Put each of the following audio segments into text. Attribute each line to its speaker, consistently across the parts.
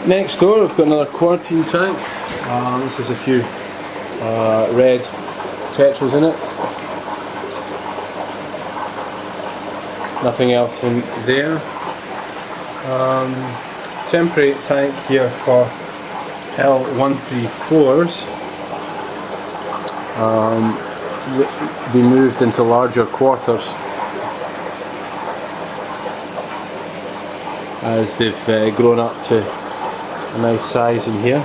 Speaker 1: Next door we've got another quarantine tank. This has a few red tetras in it. Nothing else in there. Temporary tank here for L134s. Be moved into larger quarters as they've grown up to a nice size in here.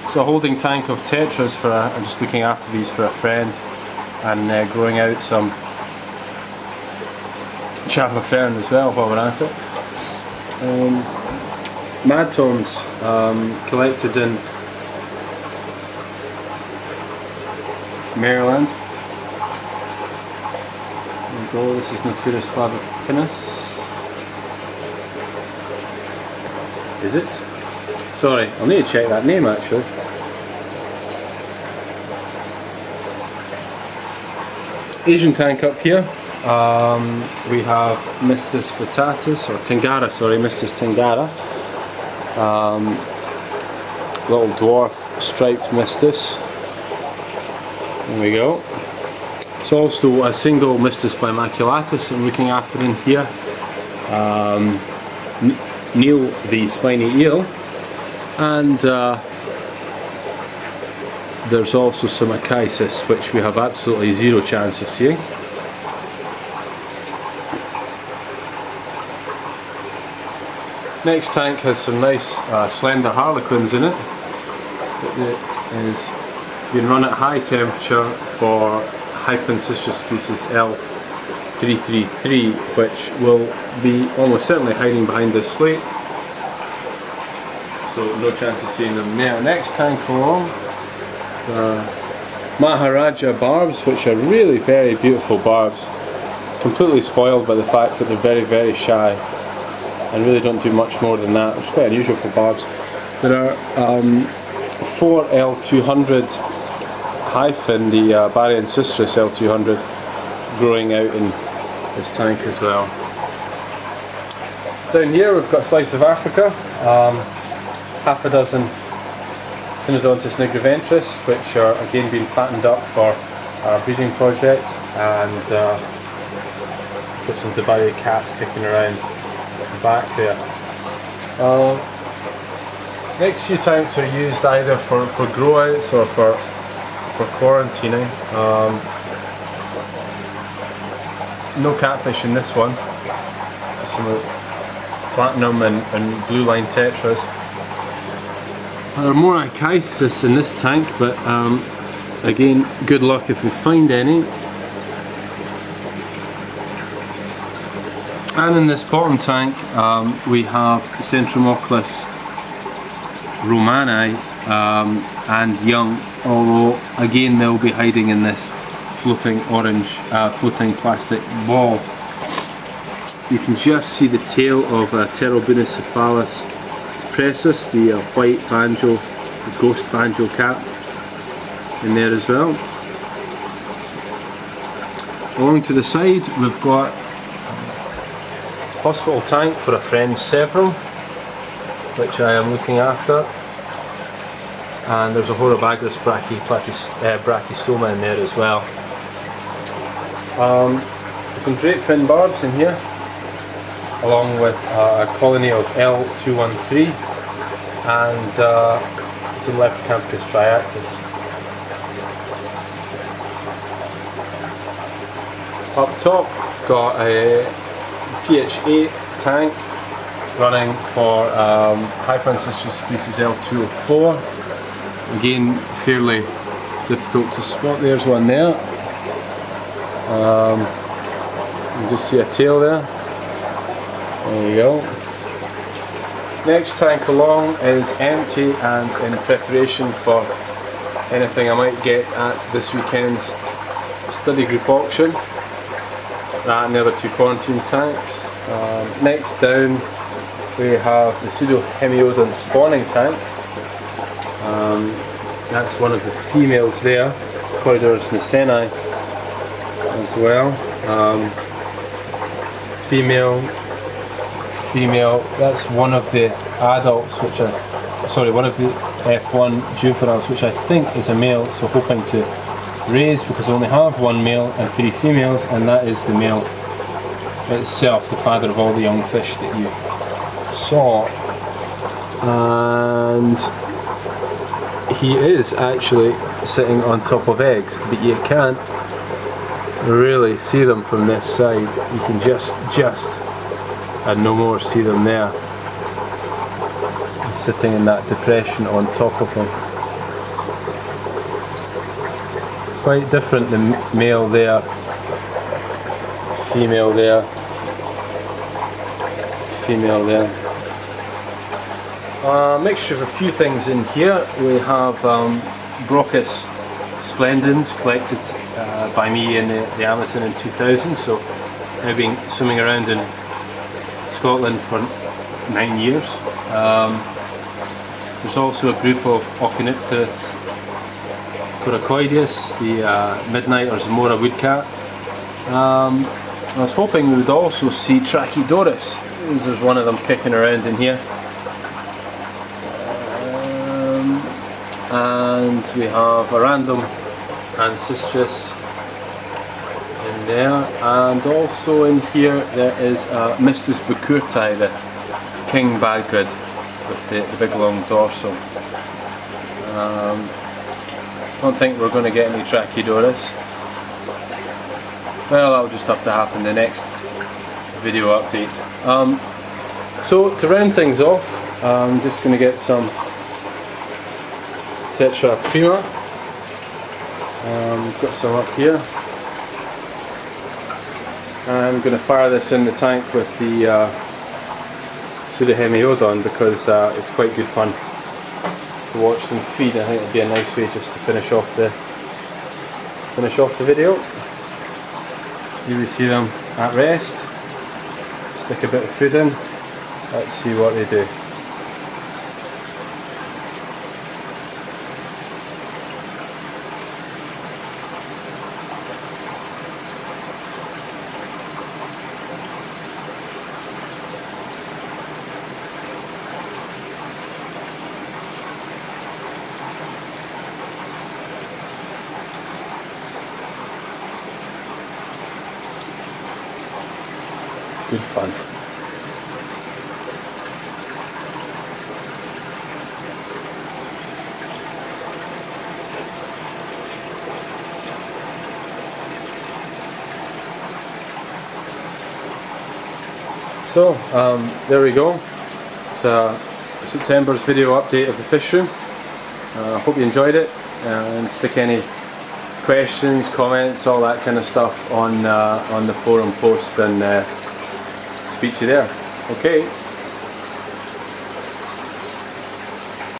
Speaker 1: So a holding tank of tetras for I'm just looking after these for a friend, and growing out some Java fern as well while we're at it. Madtones collected in Maryland. There we go, this is Noturus flavipinus. Is it? Sorry, I'll need to check that name actually. Asian tank up here. We have Mistus vittatus, or Tingara, sorry, Mistus Tingara. Little dwarf striped Mistus. There we go. It's also a single Mistus bimaculatus I'm looking after in here. Neil the spiny eel, and there's also some Acacia which we have absolutely zero chance of seeing. Next tank has some nice slender harlequins in it. It is being run at high temperature for Hypancistris species L333, which will be almost certainly hiding behind this slate, so no chance of seeing them there. Next tank along, the Maharaja barbs, which are really very beautiful barbs, completely spoiled by the fact that they're very, very shy and really don't do much more than that, which is quite unusual for barbs. There are 4 L200 hyphen, the Bariancistris L200, growing out in this tank as well. Down here we've got a slice of Africa, half a dozen Synodontis nigriventris, which are again being fattened up for our breeding project, and got some Dubai cats kicking around the back there. Next few tanks are used either for grow outs or for quarantining. No catfish in this one. Some platinum and blue line tetras. There are more Acacia in this tank, but again, good luck if we find any. And in this bottom tank we have Centromochus romani and young, although again they'll be hiding in this floating orange, floating plastic ball. You can just see the tail of Pterobunocephalus depressus, the white banjo, the ghost banjo cat in there as well. Along to the side we've got hospital tank for a friend's several, which I am looking after, and there's a Horobagris brachystoma in there as well. Some great fin barbs in here, along with a colony of L213 and some Lepicanthus triactus. Up top we've got a pH8 tank running for Hypancistris species L204. Again, fairly difficult to spot. There's one there. You can just see a tail there. There you go. Next tank along is empty and in preparation for anything I might get at this weekend's study group auction. That and the other 2 quarantine tanks. Next down we have the Pseudohemiodon spawning tank. That's one of the females there, Corydoras naseni as well. Female female. That's one of the adults, which are, sorry, one of the F1 juveniles, which I think is a male, so hoping to raise, because I only have one male and 3 females, and that is the male itself, the father of all the young fish that you saw. And he is actually sitting on top of eggs, but you can't really see them from this side. You can just and no more see them there, sitting in that depression on top of them. Quite different, the male there, female there, female there. Mixture of a few things in here. We have Brochus splendens collected by me in the Amazon in 2000, so I've been swimming around in Scotland for 9 years. There's also a group of Ochinipterus coracoideus, the midnight or Zamora woodcat. I was hoping we would also see Trachydoris. There's one of them kicking around in here. And we have a random ancestris in there, and also in here there is Mistus bucurti, the king badgrid with the big long dorsal. Don't think we're going to get any Trachydoris. Well, that'll just have to happen in the next video update. So to round things off, I'm just going to get some Tetra Prima. Got some up here. I'm going to fire this in the tank with the Pseudohemiodon, because it's quite good fun to watch them feed. I think it'd be a nice way just to finish off the video. Here we see them at rest. Stick a bit of food in. Let's see what they do. Good fun. So, there we go. It's September's video update of the fish room. Hope you enjoyed it, and stick any questions, comments, all that kind of stuff on the forum post, and speak to you there. Okay.